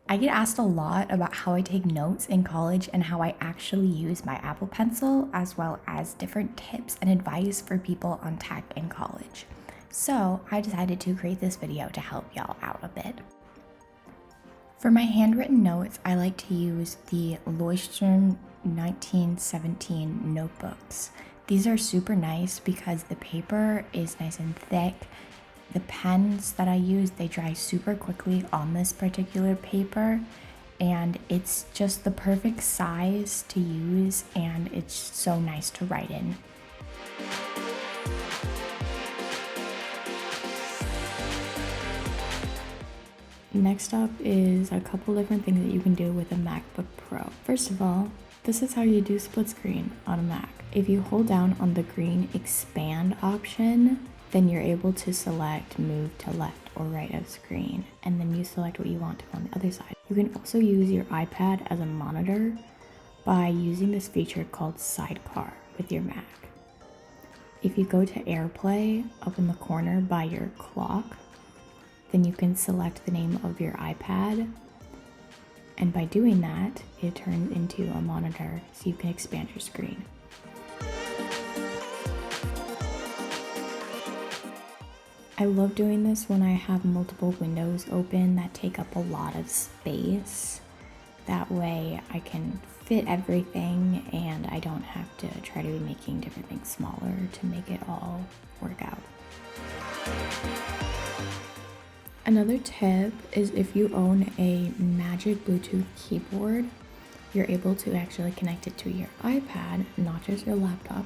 I get asked a lot about how I take notes in college and how I actually use my Apple Pencil, as well as different tips and advice for people on tech in college. So I decided to create this video to help y'all out a bit. For my handwritten notes, I like to use the Leuchtturm 1917 notebooks. These are super nice because the paper is nice and thick. The pens that I use, they dry super quickly on this particular paper, and it's just the perfect size to use, and it's so nice to write in. Next up is a couple different things that you can do with a MacBook Pro. First of all, this is how you do split screen on a Mac. If you hold down on the green expand option, then you're able to select move to left or right of screen, and then you select what you want on the other side. You can also use your iPad as a monitor by using this feature called Sidecar with your Mac. If you go to AirPlay up in the corner by your clock, then you can select the name of your iPad, and by doing that, it turns into a monitor so you can expand your screen. I love doing this when I have multiple windows open that take up a lot of space. That way I can fit everything and I don't have to try to be making different things smaller to make it all work out. Another tip is if you own a Magic Bluetooth keyboard, you're able to actually connect it to your iPad, not just your laptop.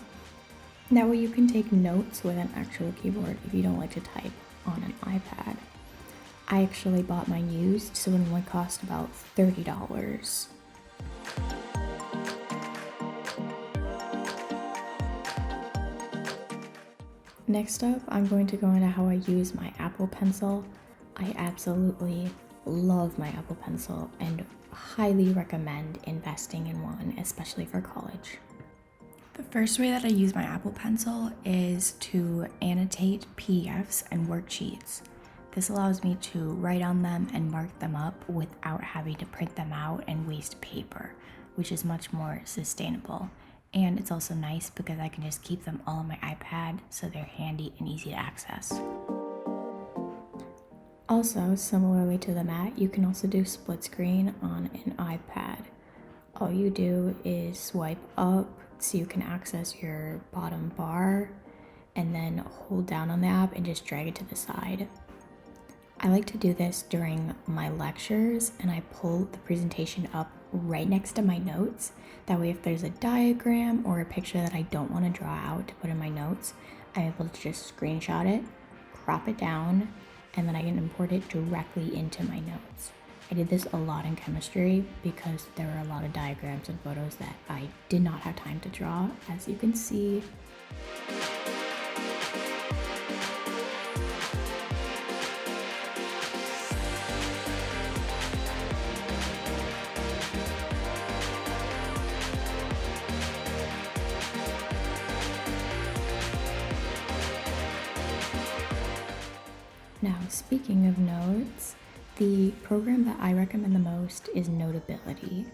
That way you can take notes with an actual keyboard if you don't like to type on an iPad. I actually bought mine used, so it only cost about $30. Next up, I'm going to go into how I use my Apple Pencil. I absolutely love my Apple Pencil and highly recommend investing in one, especially for college. The first way that I use my Apple Pencil is to annotate PDFs and worksheets. This allows me to write on them and mark them up without having to print them out and waste paper, which is much more sustainable. And it's also nice because I can just keep them all on my iPad so they're handy and easy to access. Also, similarly to the Mac, you can also do split screen on an iPad. All you do is swipe up so you can access your bottom bar, and then hold down on the app and just drag it to the side. I like to do this during my lectures, and I pull the presentation up right next to my notes. That way if there's a diagram or a picture that I don't want to draw out to put in my notes, I'm able to just screenshot it, crop it down, and then I can import it directly into my notes. I did this a lot in chemistry because there were a lot of diagrams and photos that I did not have time to draw, as you can see. Now, speaking of notes, the program that I recommend the most is Notability.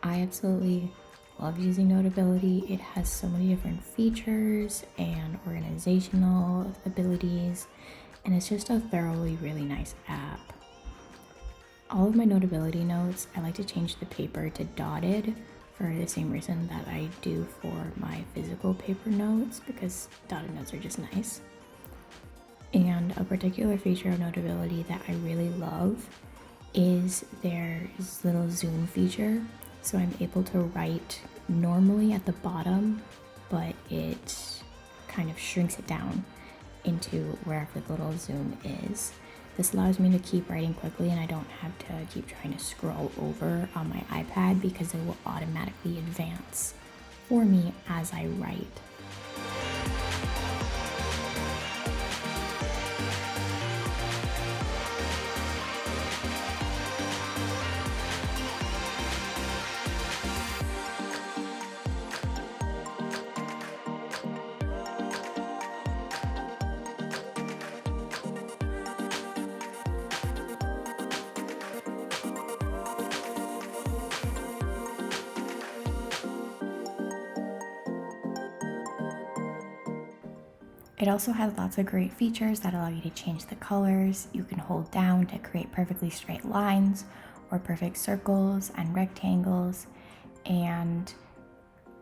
I absolutely love using Notability. It has so many different features and organizational abilities, and it's just a thoroughly really nice app. All of my Notability notes, I like to change the paper to dotted for the same reason that I do for my physical paper notes, because dotted notes are just nice. And a particular feature of Notability that I really love is their little zoom feature. So I'm able to write normally at the bottom, but it kind of shrinks it down into wherever the little zoom is. This allows me to keep writing quickly, and I don't have to keep trying to scroll over on my iPad because it will automatically advance for me as I write. It also has lots of great features that allow you to change the colors. You can hold down to create perfectly straight lines or perfect circles and rectangles. And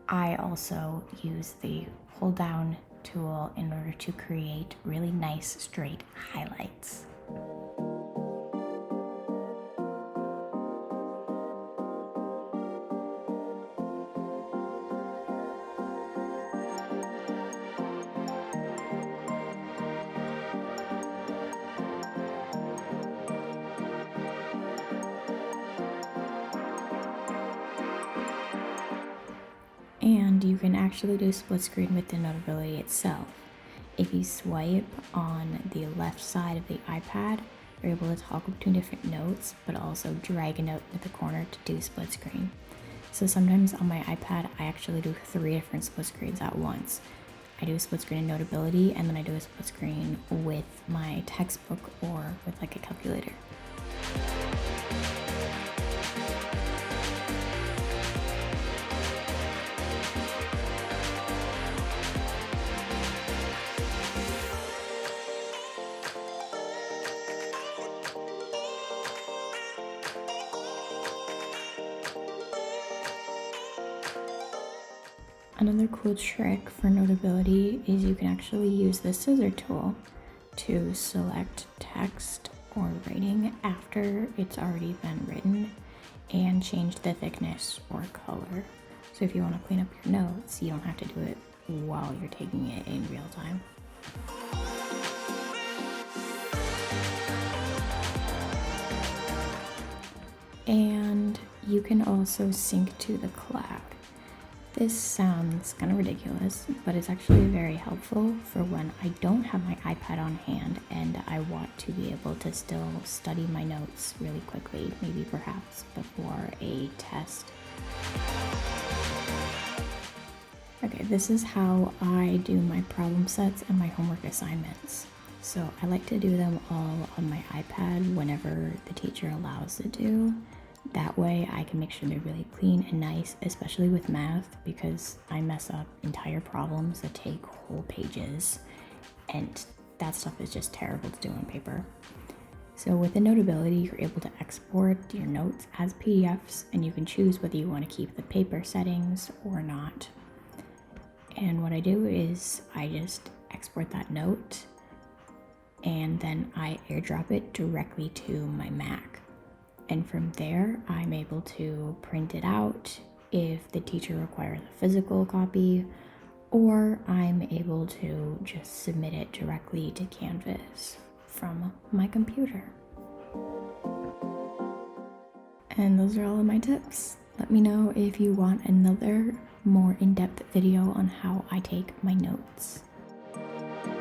I also use the hold down tool in order to create really nice straight highlights. And you can actually do split screen with the Notability itself. If you swipe on the left side of the iPad, you're able to toggle between different notes, but also drag a note into the corner to do split screen. So sometimes on my iPad, I actually do 3 different split screens at once. I do a split screen in Notability, and then I do a split screen with my textbook or with like a calculator. Another cool trick for Notability is you can actually use the Scissor tool to select text or writing after it's already been written and change the thickness or color. So if you want to clean up your notes, you don't have to do it while you're taking it in real time. And you can also sync to the cloud. This sounds kind of ridiculous, but it's actually very helpful for when I don't have my iPad on hand and I want to be able to still study my notes really quickly, maybe perhaps before a test. Okay, this is how I do my problem sets and my homework assignments. So I like to do them all on my iPad whenever the teacher allows it to. That way I can make sure they're really clean and nice, especially with math, because I mess up entire problems that take whole pages, and that stuff is just terrible to do on paper. So with the Notability, you're able to export your notes as PDFs, and you can choose whether you want to keep the paper settings or not. And what I do is I just export that note, and then I airdrop it directly to my Mac. And from there, I'm able to print it out if the teacher requires a physical copy, or I'm able to just submit it directly to Canvas from my computer. And those are all of my tips. Let me know if you want another more in-depth video on how I take my notes.